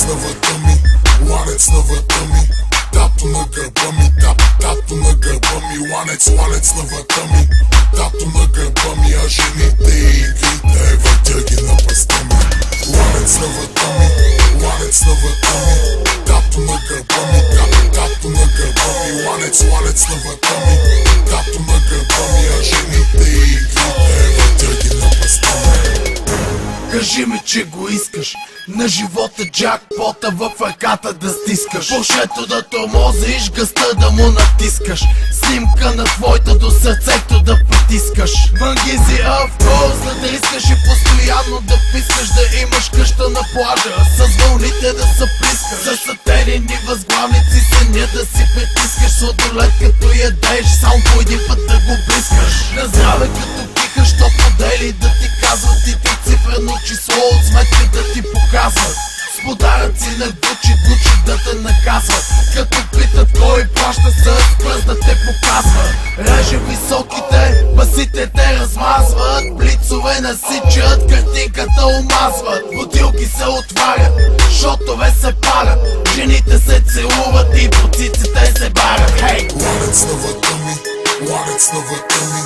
на врата ми, ланец на врата ми, тато на гърба ми, тато на гърба ми, ланец на врата ми, тато на гърба ми, а жените и игрите въртя ги на пръста ми. Ланец на врата ми, ланец на врата ми, тато на гърба ми, тато на гърба ми, ланец на врата ми, тато на гърба ми, а жените и игрите въртя ги на пръста ми. Кажи ми, че го искаш, на живота джакпота в ръката да стискаш, пушето да тормозиш, гъста да му натискаш, снимка на твоята до сърцето да притискаш. Мангизи авкорс, за да искаш и постоянно да пискаш, да имаш къща на плажа, с вълните да се плискаш, за сателени възглавници съня да си притискаш, сладолет като ядеш, само по един път да го блискаш. На здраве като кихаш, топ модели да ти казват и ти цифрено число от сметка да ти показват. С подаръци на Гучи да те наказват, като питат кой плаща с пръст да те показва. Реже високите, басите те размазват, блицове насичат, картинката омазват. Бутилки се отварят, шотове се палят, жените се целуват и поциците се барят. Хей! Ланец на врата ми, ланец на врата ми,